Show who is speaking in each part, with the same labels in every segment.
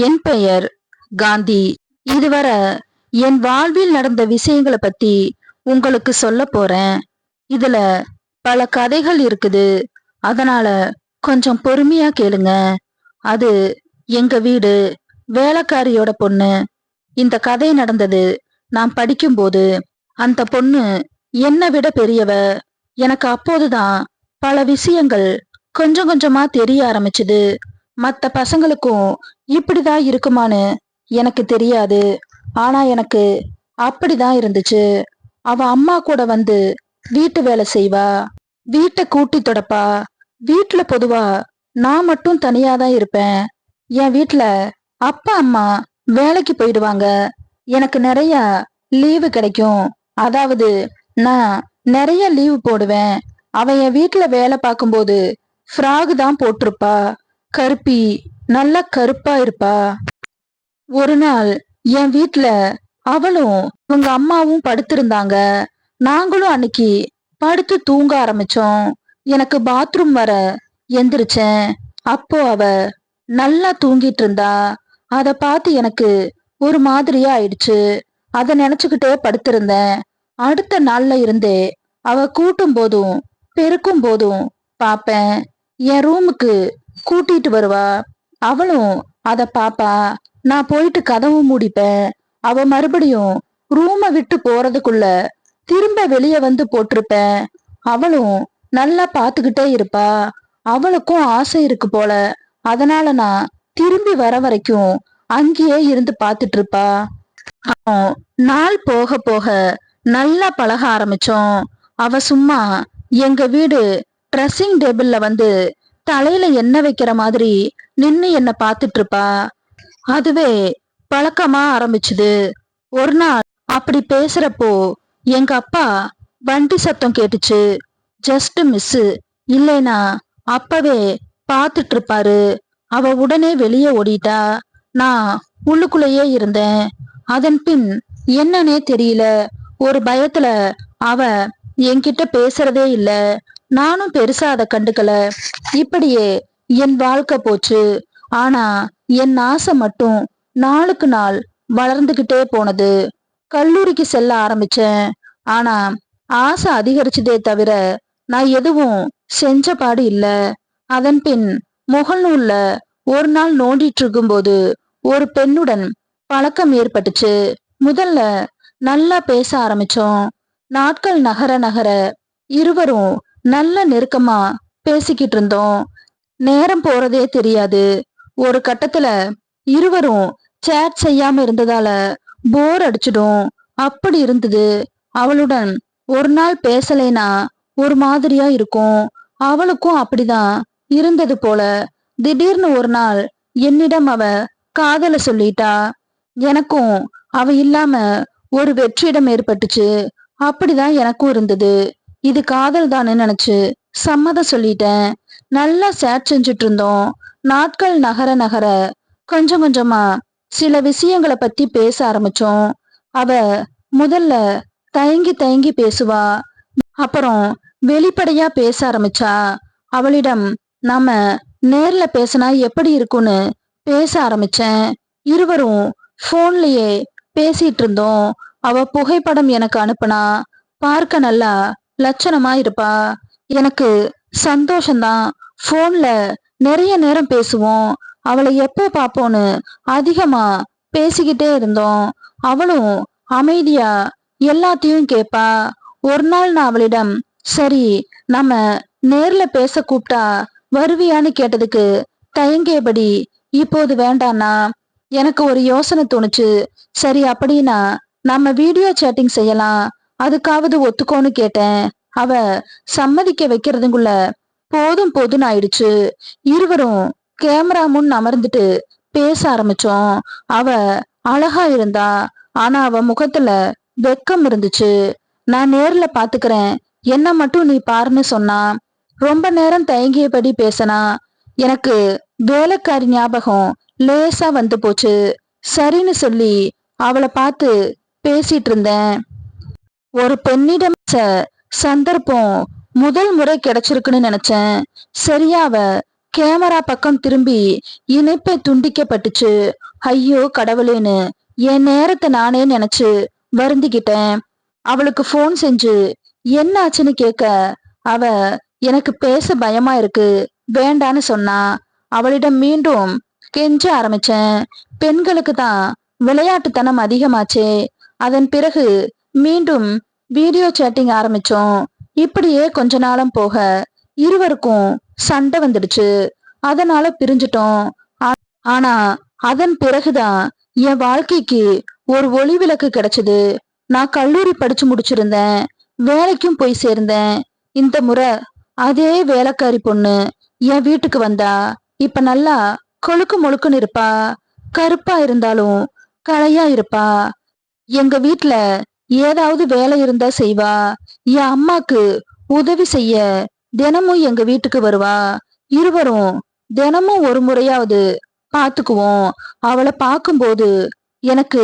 Speaker 1: என் பெயர் காந்தி. இதுவரை என் வாழ்வில் நடந்த விஷயங்களை பத்தி உங்களுக்கு சொல்ல போறேன். இதுல பல கதைகள் இருக்குது. அதனால கொஞ்சம் பொறுமையா கேளுங்க. அது எங்க வீடு, வேலைக்காரியோட பொண்ணு. இந்த கதை நடந்தது நான் படிக்கும்போது. அந்த பொண்ணு என்னை விட பெரியவ. எனக்கு அப்போதுதான் பல விஷயங்கள் கொஞ்சம் கொஞ்சமா தெரிய ஆரம்பிச்சுது. மத்த பசங்களுக்கும் இப்படிதான் இருக்குமான்னு எனக்கு தெரியாது. ஆனா எனக்கு அப்படிதான் இருந்துச்சு. அவ அம்மா கூட வந்து வீட்டு வேலை செய்வா, வீட்டை கூட்டி தொடப்பா. வீட்டுல பொதுவா நான் மட்டும் தனியா தான் இருப்பேன். என் வீட்டுல அப்பா அம்மா வேலைக்கு போயிடுவாங்க. எனக்கு நிறைய லீவு கிடைக்கும். அதாவது நான் நிறைய லீவு போடுவேன். அவ என் வீட்டுல வேலை பார்க்கும்போது ஃப்ராக் தான் போட்டிருப்பா. கருப்பி, நல்ல கருப்பா இருப்பா. ஒரு நாள் என் வீட்டுல அவளும் உங்க அம்மாவும் படுத்திருந்தாங்க. நாங்களும் அன்னைக்கு படுத்து தூங்க ஆரம்பிச்சோம். எனக்கு பாத்ரூம் வர எந்திரிச்சேன். அப்போ அவ நல்லா தூங்கிட்டு இருந்தா. அத பார்த்து எனக்கு ஒரு மாதிரியா ஆயிடுச்சு. அத நினைச்சுக்கிட்டே படுத்திருந்தேன். அடுத்த நாள்ல இருந்தே அவ கூட்டும் போதும் பெருக்கும் போதும் பாப்பேன். என் ரூமுக்கு கூட்டிட்டு வருவா. அவளும் அத பாப்பா. நான் போயிட்டு கதவு மூடிப்பேன். அவ மறுபடியும் ரூமை விட்டு போறதுக்குள்ள திரும்ப வெளியே வந்து போட்டிருப்பேன். அவளும் நல்லா பாத்துக்கிட்டே இருப்பா. அவளுக்கும் ஆசை இருக்கு போல. அதனால நான் திரும்பி வர வரைக்கும் அங்கேயே இருந்து பாத்துட்டு இருப்பா. நாள் போக போக நல்லா பழக ஆரம்பிச்சோம். அவ சும்மா எங்க வீடு ட்ரெஸ்ஸிங் டேபிள்ல வந்து தலையில எண்ணெய் வைக்கிற மாதிரி நின்னு என்ன பாத்துட்டு இருப்பா. அதுவே பழக்கமா ஆரம்பிச்சுது. ஒரு நாள் அப்படி பேசுறப்போ எங்க அப்பா வண்டி சத்தம் கேட்டுச்சு. ஜஸ்ட் மிஸ், இல்லைனா அப்பவே பாத்துட்டு இருப்பாரு. அவ உடனே வெளியே ஓடிட்டா. நான் உள்ளுக்குள்ளேயே இருந்தேன். அதன் பின் என்னன்னே தெரியல. ஒரு பயத்துல அவ என்கிட்ட பேசுறதே இல்ல. நானும் பெருசா அதை கண்டுக்கல. இப்படியே என் வாழ்க்கை போச்சு. ஆனா என் ஆசை மட்டும் நாளுக்கு நாள் வளர்ந்துகிட்டே போனது. கல்லூரிக்கு செல்ல ஆரம்பிச்சேன். ஆனா ஆசை அதிகரிச்சதே தவிர நான் எதுவும் செஞ்ச பாடு இல்ல. அதன் பின் முகநூல்ல ஒரு நாள் நோண்டிட்டு இருக்கும்போது ஒரு பெண்ணுடன் பழக்கம் ஏற்பட்டுச்சு. முதல்ல நல்லா பேச ஆரம்பிச்சோம். நாட்கள் நகர நகர இருவரும் நல்ல நெருக்கமா பேசிக்கிட்டு இருந்தோம். நேரம் போறதே தெரியாது. ஒரு கட்டத்துல இருவரும் சேட் செய்யாம இருந்ததால போர் அடிச்சிடும். அப்படி இருந்தது. அவளுடன் ஒரு நாள் பேசலைனா ஒரு மாதிரியா இருக்கும். அவளுக்கும் அப்படிதான் இருந்தது போல. திடீர்னு ஒரு நாள் என்னிடம் அவ காதல சொல்லிட்டா. எனக்கும் அவ இல்லாம ஒரு வெற்றிடம் ஏற்பட்டுச்சு. அப்படிதான் எனக்கும் இருந்தது. இது காதல் தானே நினைச்சு சம்மதம் சொல்லிட்டேன். நல்லா சேட் செஞ்சுட்டு இருந்தோம். நாட்கள் நகர நகர கொஞ்சம் கொஞ்சமா சில விஷயங்களை பத்தி பேச ஆரம்பிச்சோம். அவ முதல்ல தயங்கி தயங்கி பேசுவா. அப்புறம் வெளிப்படையா பேச ஆரம்பிச்சா. அவளிடம் நாம நேர்ல பேசினா எப்படி இருக்கும்னு பேச ஆரம்பிச்சேன். இருவரும் போன்லயே பேசிட்டு இருந்தோம். அவ புகைப்படம் எனக்கு அனுப்புனா. பார்க்க நல்லா லட்சணமா இருப்பா. எனக்கு சந்தோஷம்தான். போன்ல நிறைய நேரம் பேசுவோம். அவளை எப்போ பாப்போன்னு அதிகமா பேசிக்கிட்டே இருந்தோம். அவளும் அமைதியா எல்லாத்தையும் கேப்பா. ஒரு நாள் நான் அவளிடம், சரி நம்ம நேர்ல பேச கூப்பிட்டா வருவியான்னு கேட்டதுக்கு தயங்கியபடி, இப்போது வேண்டானா. எனக்கு ஒரு யோசனை தோணுச்சு. சரி அப்படின்னா நம்ம வீடியோ சேட்டிங் செய்யலாம், அதுக்காவது ஒத்துக்கோன்னு கேட்டேன். அவ சம்மதிக்க வைக்கிறதுக்குள்ள போதும் போதுன்னு ஆயிடுச்சு. இருவரும் கேமரா முன் அமர்ந்துட்டு பேச ஆரம்பிச்சோம். அவ அழகா இருந்தா. ஆனா அவ முகத்துல வெக்கம் இருந்துச்சு. நான் நேர்ல பாத்துக்கிறேன், என்ன மட்டும் நீ பாருன்னு சொன்னா. ரொம்ப நேரம் தயங்கியபடி பேசனா. எனக்கு வேலைக்காரி ஞாபகம் லேசா வந்து போச்சு. சரின்னு சொல்லி அவளை பார்த்து பேசிட்டு இருந்தேன். ஒரு பெண்ணிடம் சந்தர்ப்பம் முதல் முறை கிடைச்சிருக்குன்னு நினைச்சேன். சரியா அவ கேமரா பக்கம் திரும்பி இணைப்பை துண்டிக்கப்பட்டுச்சு. ஐயோ கடவுளேன்னு என் நேரத்தை நானே நினைச்சு வருந்திக்கிட்டேன். அவளுக்கு போன் செஞ்சு என்ன ஆச்சுன்னு கேட்க, அவ எனக்கு பேச பயமா இருக்கு வேண்டான்னு சொன்னா. அவளிடம் மீண்டும் கெஞ்ச ஆரம்பிச்சேன். பெண்களுக்கு தான் விளையாட்டுத்தனம் அதிகமாச்சே. அதன் பிறகு மீண்டும் வீடியோ சேட்டிங் ஆரம்பிச்சோம். இப்படியே கொஞ்ச நாளும் போக இருவருக்கும் சண்டை வந்துடுச்சு. அதனால பிரிஞ்சிட்டோம். ஆனா அதன் பிறகுதான் என் வாழ்க்கைக்கு ஒரு ஒளி விளக்கு கிடைச்சது. நான் கல்லூரி படிச்சு முடிச்சிருந்தேன். வேலைக்கும் போய் சேர்ந்தேன். இந்த முறை அதே வேலைக்காரி பொண்ணு என் வீட்டுக்கு வந்தா. இப்ப நல்லா கொழுக்கு மொழுக்குன்னு இருப்பா. கருப்பா இருந்தாலும் கலையா இருப்பா. எங்க வீட்ல ஏதாவது வேலை இருந்தா செய்வா. என் அம்மாக்கு உதவி செய்ய தினமும் எங்க வீட்டுக்கு வருவா. இருவரும் தினமும் ஒரு முறையாவது பாத்துக்குவோம். அவளை பார்க்கும்போது எனக்கு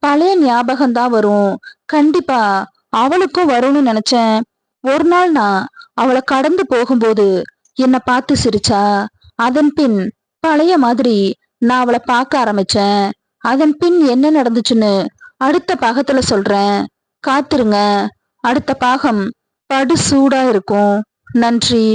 Speaker 1: பழைய ஞாபகம் தான் வரும். கண்டிப்பா அவளுக்கும் வரும்னு நினைச்சேன். ஒரு நாள் நான் அவளை கடந்து போகும்போது என்னை பார்த்து சிரிச்சா. அதன் பின் பழைய மாதிரி நான் அவளை பார்க்க ஆரம்பிச்சேன். அதன் பின் என்ன நடந்துச்சுன்னு அடுத்த பாகத்துல சொல்றேன். காத்துருங்க. அடுத்த பாகம் படு சூடா இருக்கும். நன்றி.